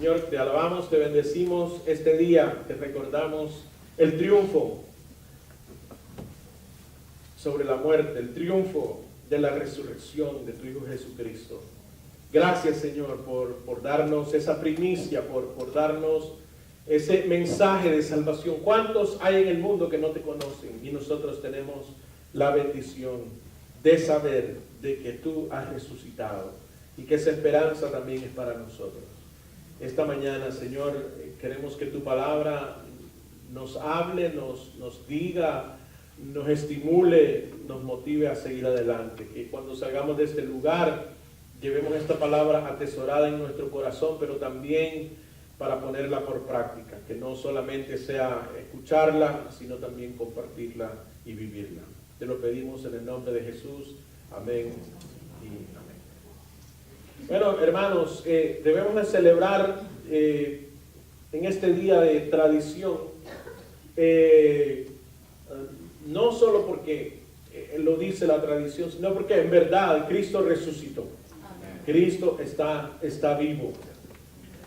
Señor, te alabamos, te bendecimos este día, te recordamos el triunfo sobre la muerte, el triunfo de la resurrección de tu Hijo Jesucristo. Gracias, Señor, por darnos esa primicia, por darnos ese mensaje de salvación. ¿Cuántos hay en el mundo que no te conocen? Y nosotros tenemos la bendición de saber de que tú has resucitado y que esa esperanza también es para nosotros. Esta mañana, Señor, queremos que tu palabra nos hable, nos diga, nos estimule, nos motive a seguir adelante. Que cuando salgamos de este lugar, llevemos esta palabra atesorada en nuestro corazón, pero también para ponerla por práctica. Que no solamente sea escucharla, sino también compartirla y vivirla. Te lo pedimos en el nombre de Jesús. Amén y amén. Bueno, hermanos, debemos de celebrar en este día de tradición, no solo porque lo dice la tradición, sino porque en verdad Cristo resucitó. Amén. Cristo está vivo.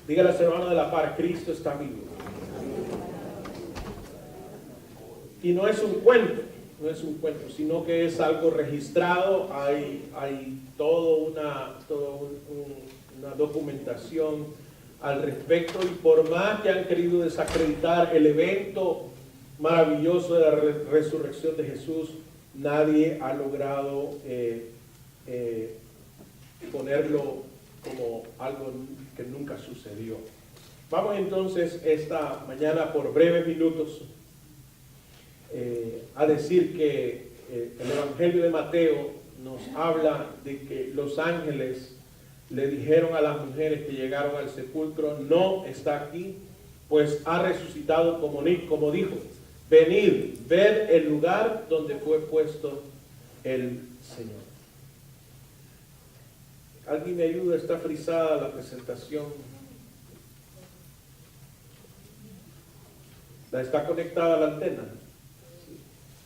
Dígale a su hermano de la par, Cristo está vivo. Y no es un cuento, sino que es algo registrado. Hay toda una documentación al respecto, y por más que han querido desacreditar el evento maravilloso de la resurrección de Jesús, nadie ha logrado ponerlo como algo que nunca sucedió. Vamos entonces esta mañana por breves minutos a decir que el Evangelio de Mateo nos habla de que los ángeles le dijeron a las mujeres que llegaron al sepulcro: no está aquí, pues ha resucitado como dijo. Venid, ved el lugar donde fue puesto el Señor. ¿Alguien me ayuda? Está frisada la presentación. ¿Está conectada a la antena?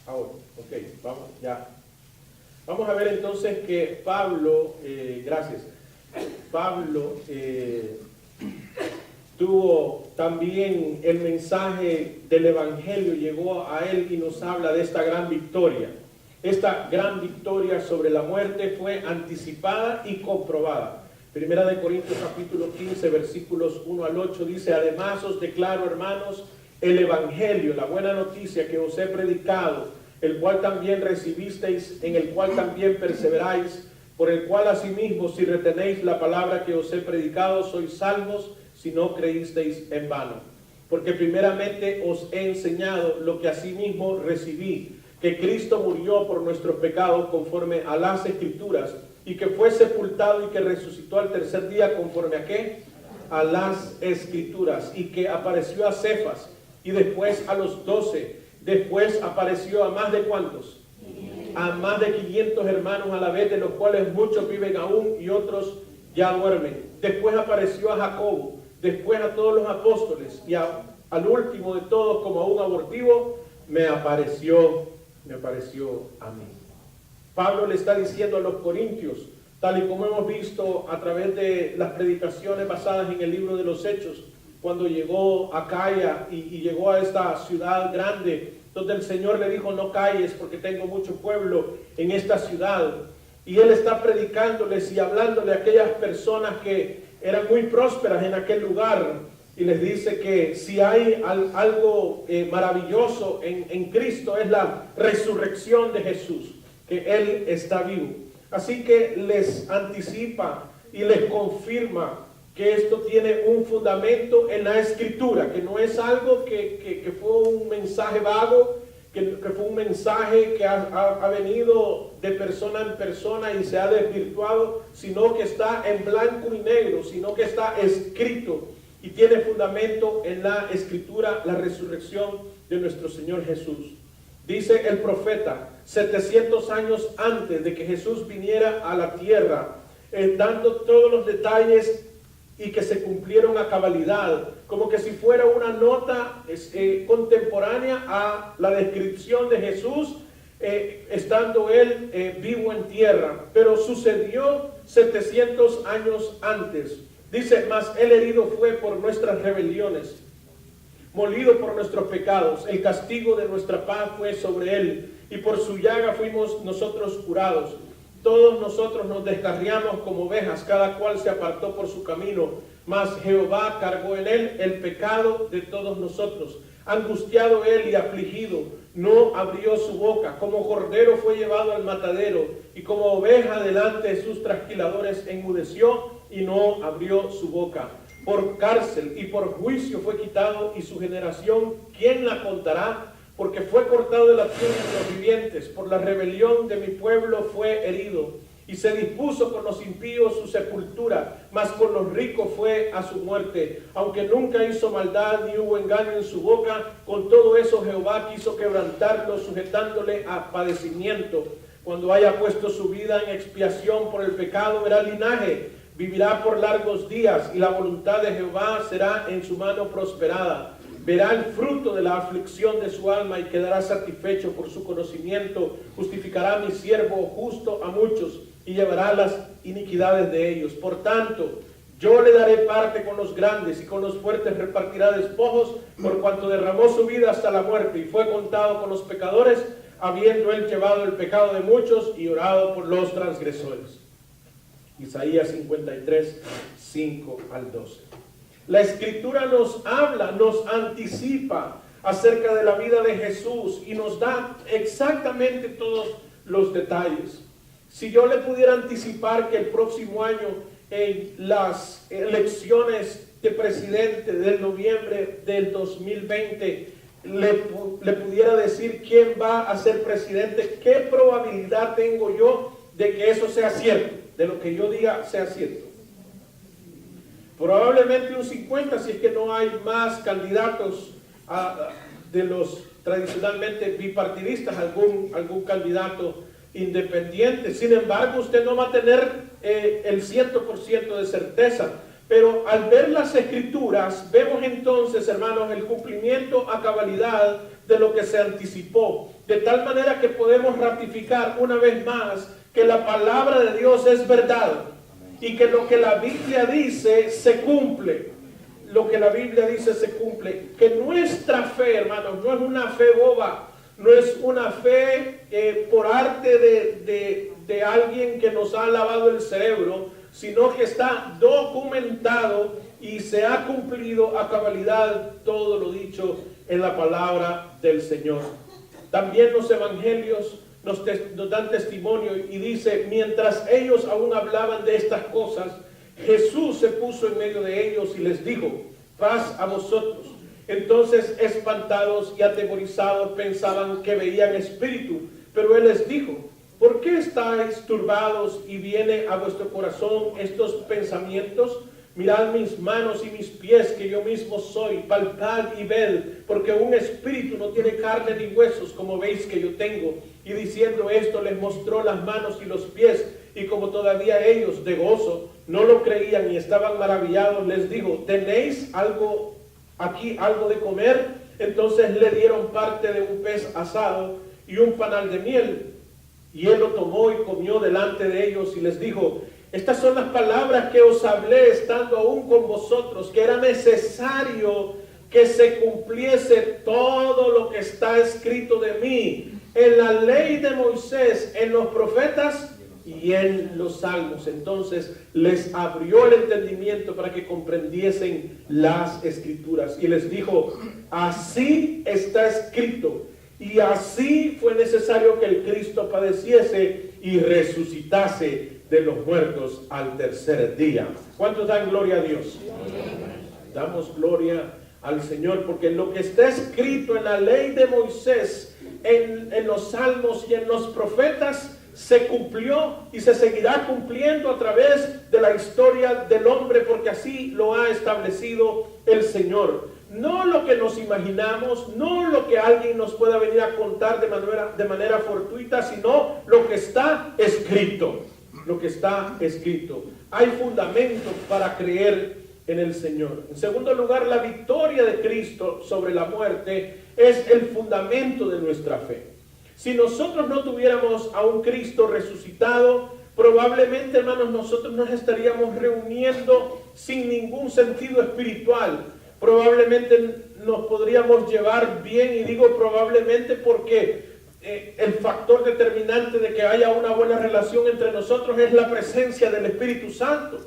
Ahora, ok, vamos, ya. Vamos a ver entonces que Pablo, Pablo tuvo también el mensaje del Evangelio, llegó a él y nos habla de esta gran victoria. Esta gran victoria sobre la muerte fue anticipada y comprobada. Primera de Corintios capítulo 15, versículos 1 al 8 dice: además os declaro, hermanos, el Evangelio, la buena noticia que os he predicado, el cual también recibisteis, en el cual también perseveráis, por el cual asimismo, si retenéis la palabra que os he predicado, sois salvos, si no creísteis en vano. Porque primeramente os he enseñado lo que asimismo recibí, que Cristo murió por nuestros pecados conforme a las Escrituras, y que fue sepultado y que resucitó al tercer día conforme a ¿qué? A las Escrituras, y que apareció a Cefas y después a los 12, después apareció a más de ¿cuántos? A más de 500 hermanos a la vez, de los cuales muchos viven aún y otros ya duermen. Después apareció a Jacobo, después a todos los apóstoles, y al último de todos, como a un abortivo, me apareció a mí. Pablo le está diciendo a los corintios, tal y como hemos visto a través de las predicaciones basadas en el libro de los Hechos, cuando llegó a Acaya y llegó a esta ciudad grande, donde el Señor le dijo: no calles porque tengo mucho pueblo en esta ciudad. Y él está predicándoles y hablándole a aquellas personas que eran muy prósperas en aquel lugar, y les dice que si hay algo maravilloso en Cristo, es la resurrección de Jesús, que Él está vivo. Así que les anticipa y les confirma que esto tiene un fundamento en la Escritura, que no es algo que fue un mensaje vago, que fue un mensaje que ha venido de persona en persona y se ha desvirtuado, sino que está en blanco y negro, sino que está escrito y tiene fundamento en la Escritura, la resurrección de nuestro Señor Jesús. Dice el profeta, 700 años antes de que Jesús viniera a la tierra, dando todos los detalles y que se cumplieron a cabalidad, como que si fuera una nota contemporánea a la descripción de Jesús, estando él vivo en tierra. Pero sucedió 700 años antes. Dice, mas él herido fue por nuestras rebeliones, molido por nuestros pecados. El castigo de nuestra paz fue sobre él, y por su llaga fuimos nosotros curados. Todos nosotros nos descarriamos como ovejas, cada cual se apartó por su camino, mas Jehová cargó en él el pecado de todos nosotros. Angustiado él y afligido, no abrió su boca. Como cordero fue llevado al matadero, y como oveja delante de sus trasquiladores enmudeció y no abrió su boca. Por cárcel y por juicio fue quitado, y su generación, ¿quién la contará? Porque fue cortado de la tierra de los vivientes, por la rebelión de mi pueblo fue herido. Y se dispuso con los impíos su sepultura, mas con los ricos fue a su muerte. Aunque nunca hizo maldad ni hubo engaño en su boca, con todo eso Jehová quiso quebrantarlo, sujetándole a padecimiento. Cuando haya puesto su vida en expiación por el pecado, verá linaje, vivirá por largos días, y la voluntad de Jehová será en su mano prosperada. Verá el fruto de la aflicción de su alma y quedará satisfecho por su conocimiento. Justificará mi siervo justo a muchos y llevará las iniquidades de ellos. Por tanto, yo le daré parte con los grandes, y con los fuertes repartirá despojos, por cuanto derramó su vida hasta la muerte y fue contado con los pecadores, habiendo él llevado el pecado de muchos y orado por los transgresores. Isaías 53, 5 al 12. La Escritura nos habla, nos anticipa acerca de la vida de Jesús y nos da exactamente todos los detalles. Si yo le pudiera anticipar que el próximo año, en las elecciones de presidente del noviembre del 2020, le pudiera decir quién va a ser presidente, ¿qué probabilidad tengo yo de que eso sea cierto? De lo que yo diga sea cierto. Probablemente un 50, si es que no hay más candidatos de los tradicionalmente bipartidistas, algún candidato independiente. Sin embargo, usted no va a tener el 100% de certeza. Pero al ver las Escrituras, vemos entonces, hermanos, el cumplimiento a cabalidad de lo que se anticipó. De tal manera que podemos ratificar una vez más que la palabra de Dios es verdad. Y que lo que la Biblia dice se cumple. Lo que la Biblia dice se cumple. Que nuestra fe, hermanos, no es una fe boba. No es una fe por arte de alguien que nos ha lavado el cerebro, sino que está documentado y se ha cumplido a cabalidad todo lo dicho en la palabra del Señor. También los evangelios nos dan testimonio y dice, mientras ellos aún hablaban de estas cosas, Jesús se puso en medio de ellos y les dijo, paz a vosotros. Entonces, espantados y atemorizados, pensaban que veían espíritu, pero él les dijo, ¿por qué estáis turbados y viene a vuestro corazón estos pensamientos? Mirad mis manos y mis pies, que yo mismo soy, palpad y ved, porque un espíritu no tiene carne ni huesos, como veis que yo tengo. Y diciendo esto, les mostró las manos y los pies, y como todavía ellos, de gozo, no lo creían y estaban maravillados, les dijo, ¿tenéis algo de comer? Entonces le dieron parte de un pez asado y un panal de miel. Y él lo tomó y comió delante de ellos y les dijo, estas son las palabras que os hablé estando aún con vosotros, que era necesario que se cumpliese todo lo que está escrito de mí en la ley de Moisés, en los profetas y en los salmos. Entonces les abrió el entendimiento para que comprendiesen las Escrituras y les dijo, así está escrito. Y así fue necesario que el Cristo padeciese y resucitase de los muertos al tercer día. ¿Cuántos dan gloria a Dios? Damos gloria al Señor, porque lo que está escrito en la ley de Moisés, en los salmos y en los profetas, se cumplió y se seguirá cumpliendo a través de la historia del hombre, porque así lo ha establecido el Señor. No lo que nos imaginamos, no lo que alguien nos pueda venir a contar de manera fortuita, sino lo que está escrito. Lo que está escrito. Hay fundamento para creer en el Señor. En segundo lugar, la victoria de Cristo sobre la muerte es el fundamento de nuestra fe. Si nosotros no tuviéramos a un Cristo resucitado, probablemente, hermanos, nosotros nos estaríamos reuniendo sin ningún sentido espiritual. Probablemente nos podríamos llevar bien, y digo probablemente porque el factor determinante de que haya una buena relación entre nosotros es la presencia del Espíritu Santo.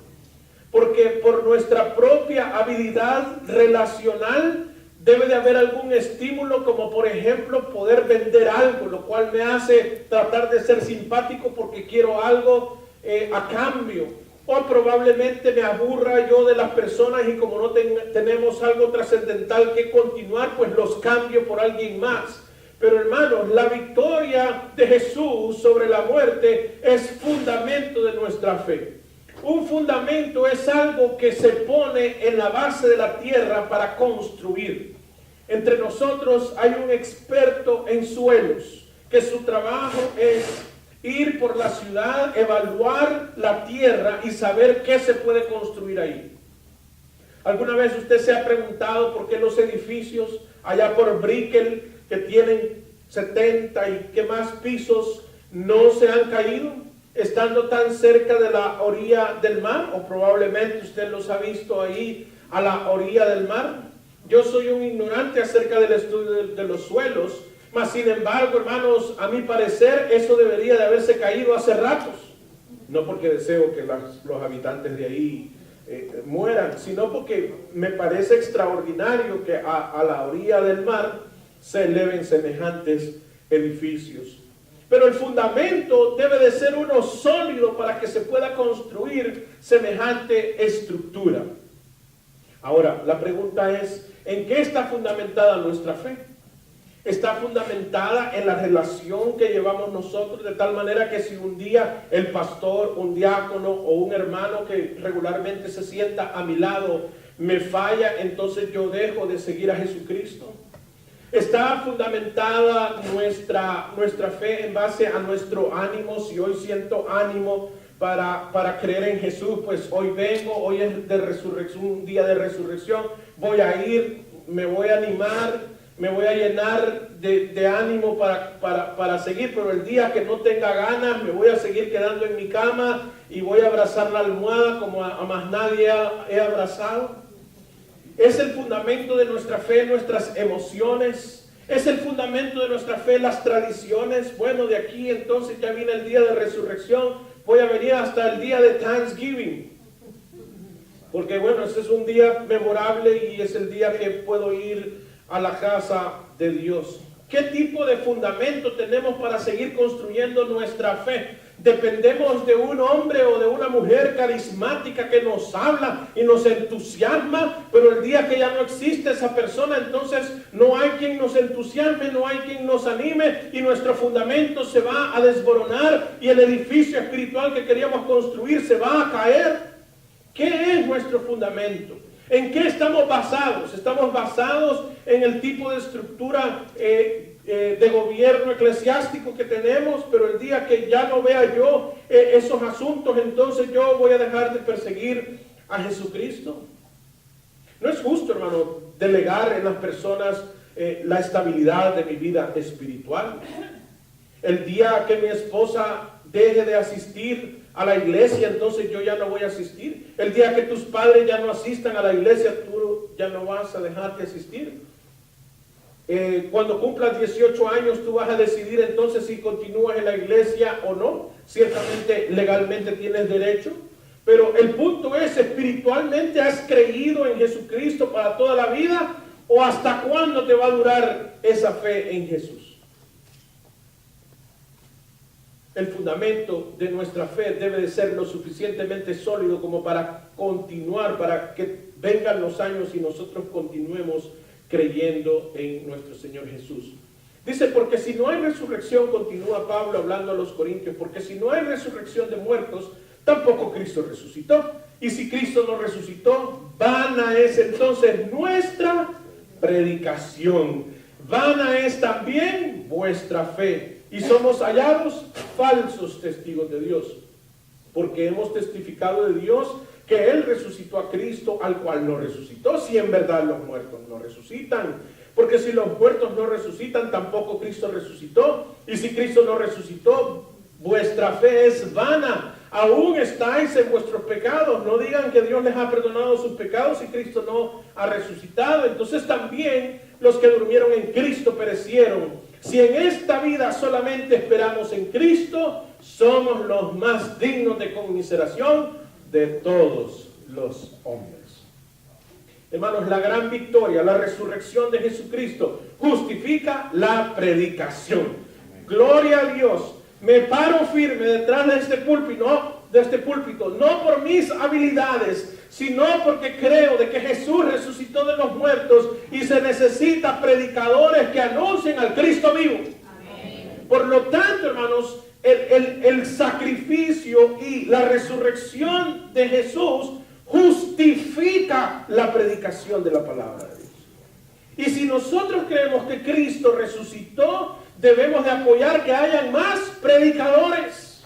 Porque por nuestra propia habilidad relacional debe de haber algún estímulo, como por ejemplo poder vender algo, lo cual me hace tratar de ser simpático porque quiero algo a cambio. O probablemente me aburra yo de las personas y como no tenemos algo trascendental que continuar, pues los cambio por alguien más. Pero hermanos, la victoria de Jesús sobre la muerte es fundamento de nuestra fe. Un fundamento es algo que se pone en la base de la tierra para construir. Entre nosotros hay un experto en suelos, que su trabajo es ir por la ciudad, evaluar la tierra y saber qué se puede construir ahí. ¿Alguna vez usted se ha preguntado por qué los edificios allá por Brickell, que tienen 70 y qué más pisos, no se han caído, estando tan cerca de la orilla del mar? O probablemente usted los ha visto ahí a la orilla del mar. Yo soy un ignorante acerca del estudio de los suelos, mas sin embargo, hermanos, a mi parecer eso debería de haberse caído hace ratos. No porque deseo que los habitantes de ahí mueran, sino porque me parece extraordinario que a la orilla del mar se eleven semejantes edificios. Pero el fundamento debe de ser uno sólido para que se pueda construir semejante estructura. Ahora, la pregunta es, ¿en qué está fundamentada nuestra fe? Está fundamentada en la relación que llevamos nosotros, de tal manera que si un día el pastor, un diácono o un hermano que regularmente se sienta a mi lado me falla, entonces yo dejo de seguir a Jesucristo. Está fundamentada nuestra fe en base a nuestro ánimo. Si hoy siento ánimo para creer en Jesús, pues hoy vengo, hoy es de resurrección, un día de resurrección, voy a ir, me voy a animar, me voy a llenar de ánimo para seguir. Pero el día que no tenga ganas, me voy a seguir quedando en mi cama y voy a abrazar la almohada como a más nadie he abrazado. Es el fundamento de nuestra fe, nuestras emociones. Es el fundamento de nuestra fe, las tradiciones. Bueno, de aquí entonces ya viene el día de resurrección. Voy a venir hasta el día de Thanksgiving. Porque bueno, ese es un día memorable y es el día que puedo ir a la casa de Dios. ¿Qué tipo de fundamento tenemos para seguir construyendo nuestra fe? Dependemos de un hombre o de una mujer carismática que nos habla y nos entusiasma, pero el día que ya no existe esa persona, entonces no hay quien nos entusiasme, no hay quien nos anime y nuestro fundamento se va a desboronar y el edificio espiritual que queríamos construir se va a caer. ¿Qué es nuestro fundamento? ¿En qué estamos basados? Estamos basados en el tipo de estructura de gobierno eclesiástico que tenemos, pero el día que ya no vea yo esos asuntos, entonces yo voy a dejar de perseguir a Jesucristo. No es justo, hermano, delegar en las personas la estabilidad de mi vida espiritual. El día que mi esposa deje de asistir a la iglesia, entonces yo ya no voy a asistir. El día que tus padres ya no asistan a la iglesia, tú ya no vas a dejar de asistir. Cuando cumplas 18 años, tú vas a decidir entonces si continúas en la iglesia o no. Ciertamente, legalmente tienes derecho. Pero el punto es, ¿espiritualmente has creído en Jesucristo para toda la vida? ¿O hasta cuándo te va a durar esa fe en Jesús? El fundamento de nuestra fe debe de ser lo suficientemente sólido como para continuar, para que vengan los años y nosotros continuemos creyendo en nuestro Señor Jesús. Dice, porque si no hay resurrección, continúa Pablo hablando a los Corintios, porque si no hay resurrección de muertos, tampoco Cristo resucitó. Y si Cristo no resucitó, vana es entonces nuestra predicación. Vana es también vuestra fe. Y somos hallados falsos testigos de Dios, porque hemos testificado de Dios que Él resucitó a Cristo, al cual no resucitó, si en verdad los muertos no resucitan. Porque si los muertos no resucitan, tampoco Cristo resucitó. Y si Cristo no resucitó, vuestra fe es vana. aún estáis en vuestros pecados. No digan que Dios les ha perdonado sus pecados y Cristo no ha resucitado. Entonces también los que durmieron en Cristo perecieron. Si en esta vida solamente esperamos en Cristo, somos los más dignos de conmiseración de todos los hombres. Hermanos, la gran victoria, la resurrección de Jesucristo justifica la predicación. Gloria a Dios. Me paro firme detrás de este púlpito, no por mis habilidades, sino porque creo de que Jesús resucitó de los muertos y se necesita predicadores que anuncien al Cristo vivo. Amén. Por lo tanto, hermanos, el sacrificio y la resurrección de Jesús justifica la predicación de la palabra de Dios. Y si nosotros creemos que Cristo resucitó, debemos de apoyar que hayan más predicadores.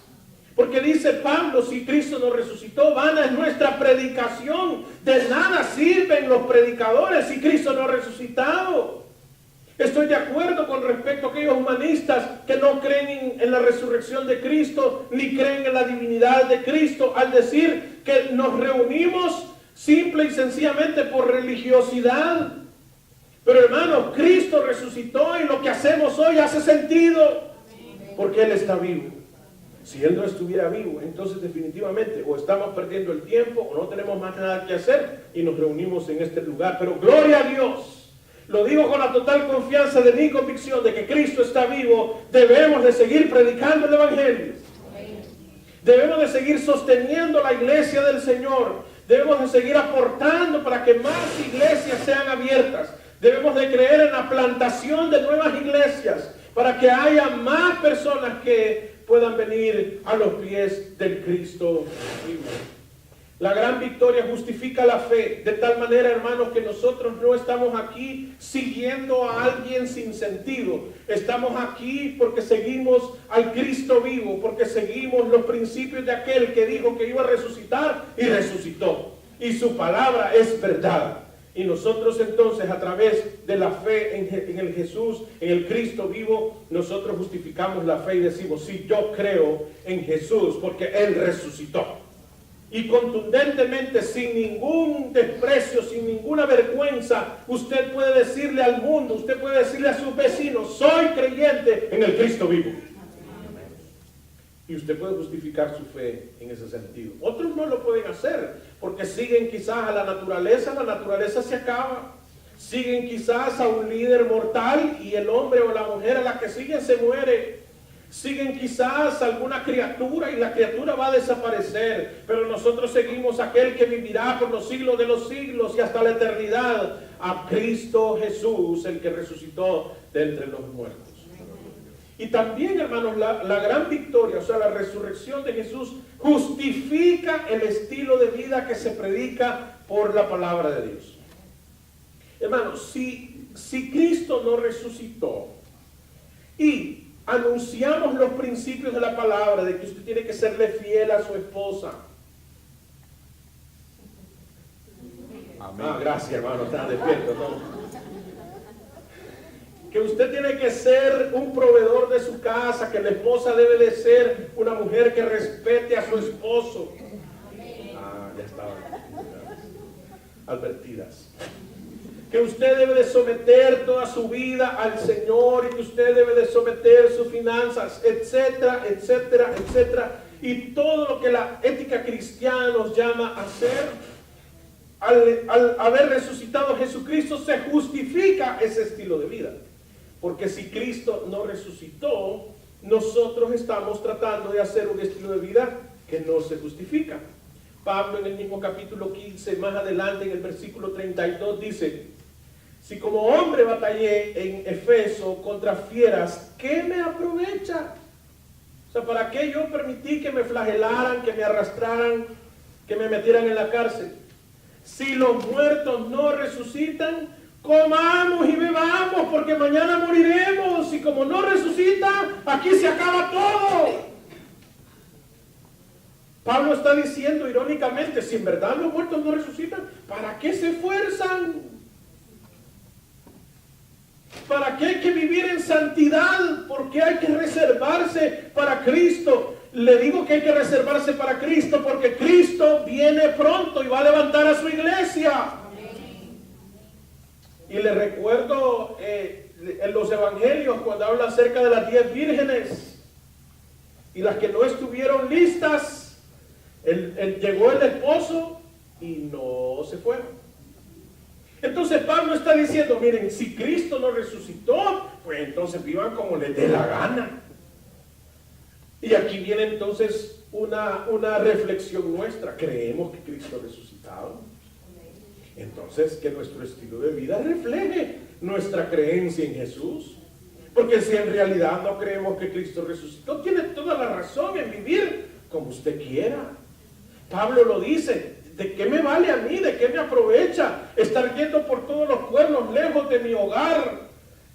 Porque dice Pablo, si Cristo no resucitó, vana es nuestra predicación. De nada sirven los predicadores si Cristo no ha resucitado. Estoy de acuerdo con respecto a aquellos humanistas que no creen en la resurrección de Cristo, ni creen en la divinidad de Cristo, al decir que nos reunimos simple y sencillamente por religiosidad. Pero hermano, Cristo resucitó y lo que hacemos hoy hace sentido, porque Él está vivo. Si Él no estuviera vivo, entonces definitivamente o estamos perdiendo el tiempo o no tenemos más nada que hacer y nos reunimos en este lugar. Pero gloria a Dios. Lo digo con la total confianza de mi convicción de que Cristo está vivo. Debemos de seguir predicando el Evangelio. Debemos de seguir sosteniendo la iglesia del Señor. Debemos de seguir aportando para que más iglesias sean abiertas. Debemos de creer en la plantación de nuevas iglesias para que haya más personas que puedan venir a los pies del Cristo vivo. La gran victoria justifica la fe, de tal manera, hermanos, que nosotros no estamos aquí siguiendo a alguien sin sentido. Estamos aquí porque seguimos al Cristo vivo, porque seguimos los principios de aquel que dijo que iba a resucitar y resucitó. Y su palabra es verdad. Y nosotros entonces, a través de la fe en el Jesús, en el Cristo vivo, nosotros justificamos la fe y decimos, sí, yo creo en Jesús porque Él resucitó. Y contundentemente, sin ningún desprecio, sin ninguna vergüenza, usted puede decirle al mundo, usted puede decirle a sus vecinos, soy creyente en el Cristo vivo. Y usted puede justificar su fe en ese sentido. Otros no lo pueden hacer, porque siguen quizás a la naturaleza se acaba. Siguen quizás a un líder mortal y el hombre o la mujer a la que siguen se muere. Siguen quizás a alguna criatura y la criatura va a desaparecer, pero nosotros seguimos a aquel que vivirá por los siglos de los siglos y hasta la eternidad, a Cristo Jesús, el que resucitó de entre los muertos. Y también, hermanos, la gran victoria, o sea, la resurrección de Jesús justifica el estilo de vida que se predica por la palabra de Dios. Hermanos, si Cristo no resucitó y anunciamos los principios de la palabra, de que usted tiene que serle fiel a su esposa. Amén. Gracias, hermano, está despierto, ¿no? Que usted tiene que ser un proveedor de su casa, que la esposa debe de ser una mujer que respete a su esposo. Ya estaban advertidas. Que usted debe de someter toda su vida al Señor y que usted debe de someter sus finanzas, etcétera, etcétera, etcétera. Y todo lo que la ética cristiana nos llama a hacer, al haber resucitado Jesucristo, se justifica ese estilo de vida. Porque si Cristo no resucitó, nosotros estamos tratando de hacer un estilo de vida que no se justifica. Pablo en el mismo capítulo 15, más adelante en el versículo 32 dice, si como hombre batallé en Efeso contra fieras, ¿qué me aprovecha? O sea, ¿para qué yo permití que me flagelaran, que me arrastraran, que me metieran en la cárcel? Si los muertos no resucitan, comamos y bebamos, porque mañana moriremos. Y como no resucita, aquí se acaba todo. Pablo está diciendo irónicamente, si en verdad los muertos no resucitan, ¿para qué se esfuerzan? ¿Para qué hay que vivir en santidad? ¿Por qué hay que reservarse para Cristo? le digo que hay que reservarse para Cristo porque Cristo viene pronto y va a levantar a su iglesia. Y le recuerdo en los evangelios cuando habla acerca de las 10 vírgenes y las que no estuvieron listas, llegó el esposo y no se fueron. Entonces Pablo está diciendo, miren, si Cristo no resucitó, pues entonces vivan como les dé la gana. Y aquí viene entonces una reflexión nuestra. ¿Creemos que Cristo ha resucitado? Entonces que nuestro estilo de vida refleje nuestra creencia en Jesús. Porque si en realidad no creemos que Cristo resucitó, tiene toda la razón en vivir como usted quiera. Pablo lo dice. ¿De qué me vale a mí? ¿De qué me aprovecha estar yendo por todos los pueblos lejos de mi hogar,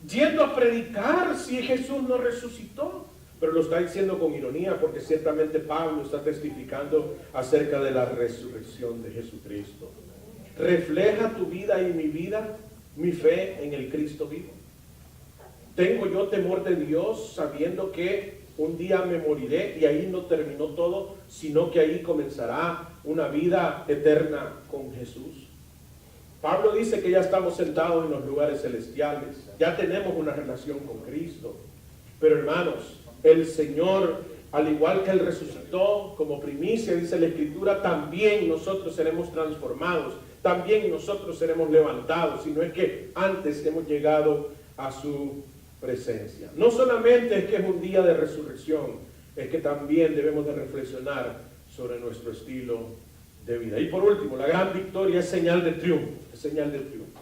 yendo a predicar si Jesús no resucitó? Pero lo está diciendo con ironía porque ciertamente Pablo está testificando acerca de la resurrección de Jesucristo. ¿Refleja tu vida y mi vida mi fe en el Cristo vivo? ¿Tengo yo temor de Dios sabiendo que un día me moriré y ahí no terminó todo, sino que ahí comenzará una vida eterna con Jesús? Pablo dice que ya estamos sentados en los lugares celestiales, ya tenemos una relación con Cristo. Pero hermanos, el Señor, al igual que Él resucitó como primicia, dice la Escritura, también nosotros seremos transformados, también nosotros seremos levantados, sino es que antes hemos llegado a su presencia. No solamente es que es un día de resurrección, es que también debemos de reflexionar sobre nuestro estilo de vida. Y por último, la gran victoria es señal de triunfo, es señal de triunfo.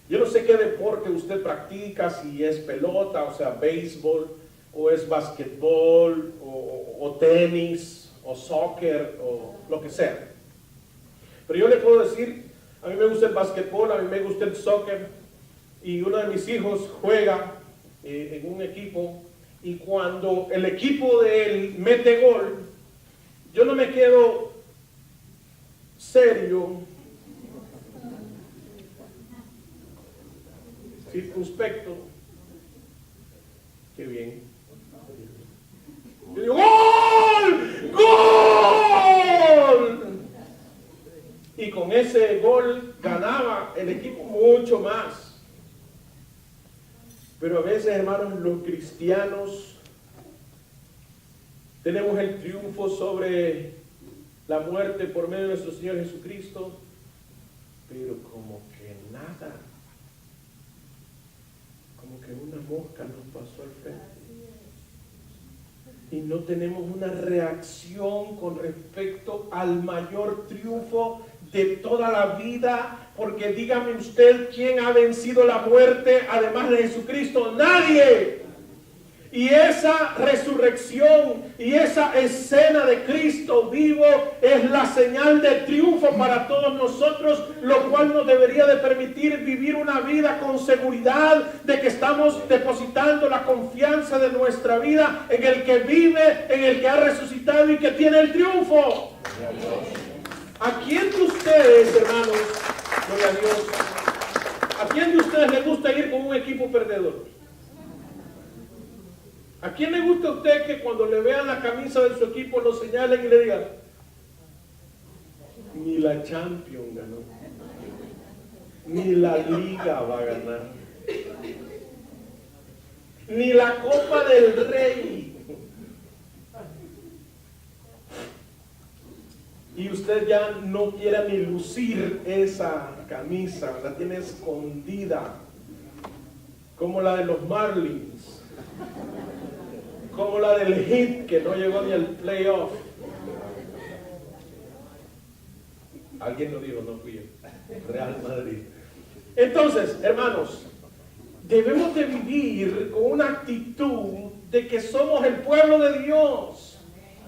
Yo no sé qué deporte usted practica, si es pelota, o sea, béisbol, o es basquetbol, o tenis, o soccer, o lo que sea. Pero yo le puedo decir, a mí me gusta el basquetbol, a mí me gusta el soccer, y uno de mis hijos juega en un equipo, y cuando el equipo de él mete gol, yo no me quedo serio, circunspecto. Qué bien. Yo digo, ¡gol! ¡Gol! Y con ese gol ganaba el equipo mucho más. Pero a veces, hermanos, los cristianos tenemos el triunfo sobre la muerte por medio de nuestro Señor Jesucristo, pero como que nada, como que una mosca nos pasó al frente. Y no tenemos una reacción con respecto al mayor triunfo de toda la vida, porque dígame usted, ¿quién ha vencido la muerte además de Jesucristo? ¡Nadie! Y esa resurrección y esa escena de Cristo vivo es la señal de triunfo para todos nosotros, lo cual nos debería de permitir vivir una vida con seguridad de que estamos depositando la confianza de nuestra vida en el que vive, en el que ha resucitado y que tiene el triunfo. ¿A quién de ustedes, hermanos, gloria a Dios, a quién de ustedes le gusta ir con un equipo perdedor? ¿A quién le gusta a usted que cuando le vean la camisa de su equipo lo señalen y le digan, ni la Champions ganó, ni la Liga va a ganar, ni la Copa del Rey? Y usted ya no quiere ni lucir esa camisa, la tiene escondida, como la de los Marlins, como la del Heat que no llegó ni al playoff. Alguien lo dijo, no fui yo. Real Madrid. Entonces, hermanos, debemos de vivir con una actitud de que somos el pueblo de Dios,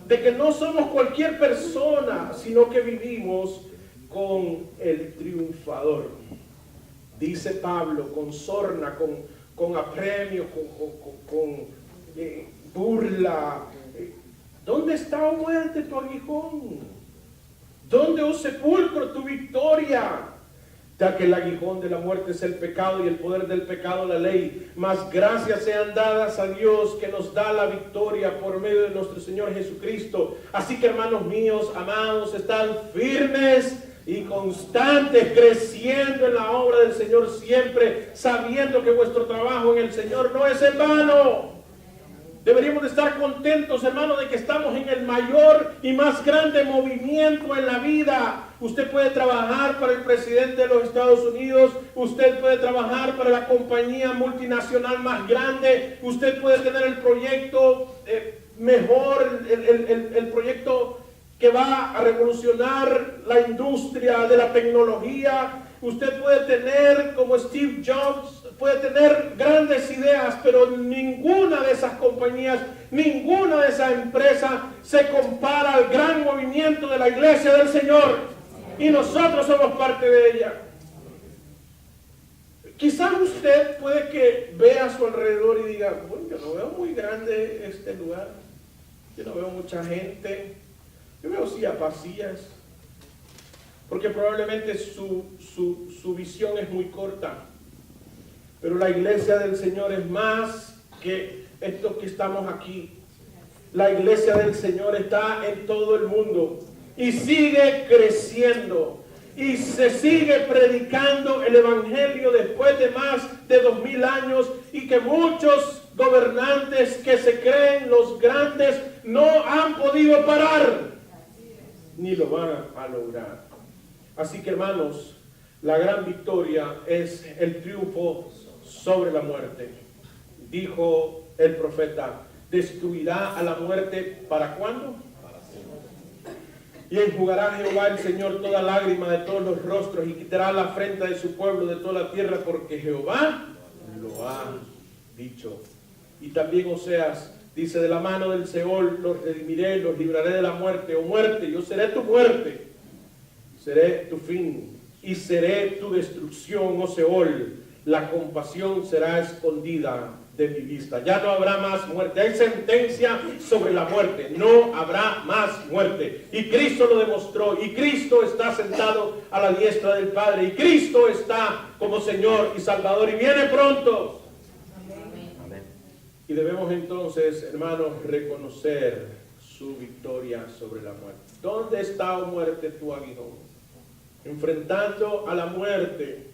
de que no somos cualquier persona, sino que vivimos con el triunfador. Dice Pablo, con sorna, con apremio, con burla. ¿Dónde está, oh muerte, tu aguijón? ¿Dónde, oh sepulcro, tu victoria? ya que el aguijón de la muerte es el pecado y el poder del pecado la ley. Mas gracias sean dadas a Dios que nos da la victoria por medio de nuestro Señor Jesucristo. Así que, hermanos míos, amados, están firmes y constantes, creciendo en la obra del Señor siempre, sabiendo que vuestro trabajo en el Señor no es en vano. Deberíamos de estar contentos, hermanos, de que estamos en el mayor y más grande movimiento en la vida. Usted puede trabajar para el presidente de los Estados Unidos, usted puede trabajar para la compañía multinacional más grande, usted puede tener el proyecto mejor, el proyecto que va a revolucionar la industria de la tecnología. Usted puede tener, como Steve Jobs, puede tener grandes ideas, pero ninguna de esas compañías, ninguna de esas empresas se compara al gran movimiento de la iglesia del Señor. Y nosotros somos parte de ella. Quizás usted puede que vea a su alrededor y diga, bueno, yo no veo muy grande este lugar, yo no veo mucha gente, yo veo sillas vacías, porque probablemente su visión es muy corta. Pero la iglesia del Señor es más que estos que estamos aquí. La iglesia del Señor está en todo el mundo y sigue creciendo y se sigue predicando el evangelio después de más de 2000 años, y que muchos gobernantes que se creen los grandes no han podido parar ni lo van a lograr. Así que, hermanos, la gran victoria es el triunfo sobre la muerte. Dijo el profeta, destruirá a la muerte, ¿para cuándo? Y enjugará Jehová el Señor toda lágrima de todos los rostros, y quitará la afrenta de su pueblo de toda la tierra, porque Jehová lo ha dicho. Y también Oseas dice, de la mano del Seol los redimiré, los libraré de la muerte. O muerte, yo seré tu muerte, seré tu fin, y seré tu destrucción, oh Seol. La compasión será escondida de mi vista. Ya no habrá más muerte. Hay sentencia sobre la muerte. No habrá más muerte. Y Cristo lo demostró. Y Cristo está sentado a la diestra del Padre. Y Cristo está como Señor y Salvador. Y viene pronto. Amén. Y debemos entonces, hermanos, reconocer su victoria sobre la muerte. ¿Dónde está, oh muerte, tu aguijón? Enfrentando a la muerte,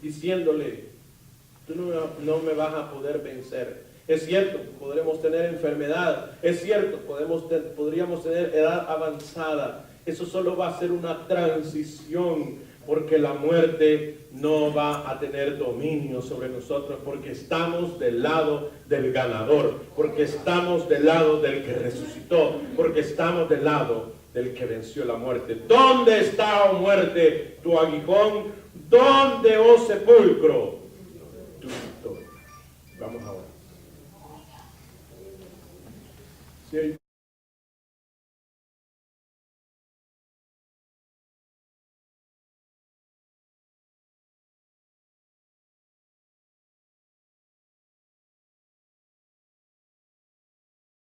diciéndole, tú no me vas a poder vencer. Es cierto, podremos tener enfermedad, es cierto, podríamos tener edad avanzada. Eso solo va a ser una transición, porque la muerte no va a tener dominio sobre nosotros, porque estamos del lado del ganador, porque estamos del lado del que resucitó, porque estamos del lado del que venció la muerte. ¿Dónde está, oh muerte, tu aguijón? ¿Dónde, oh sepulcro, tu victoria? Vamos ahora. Sí.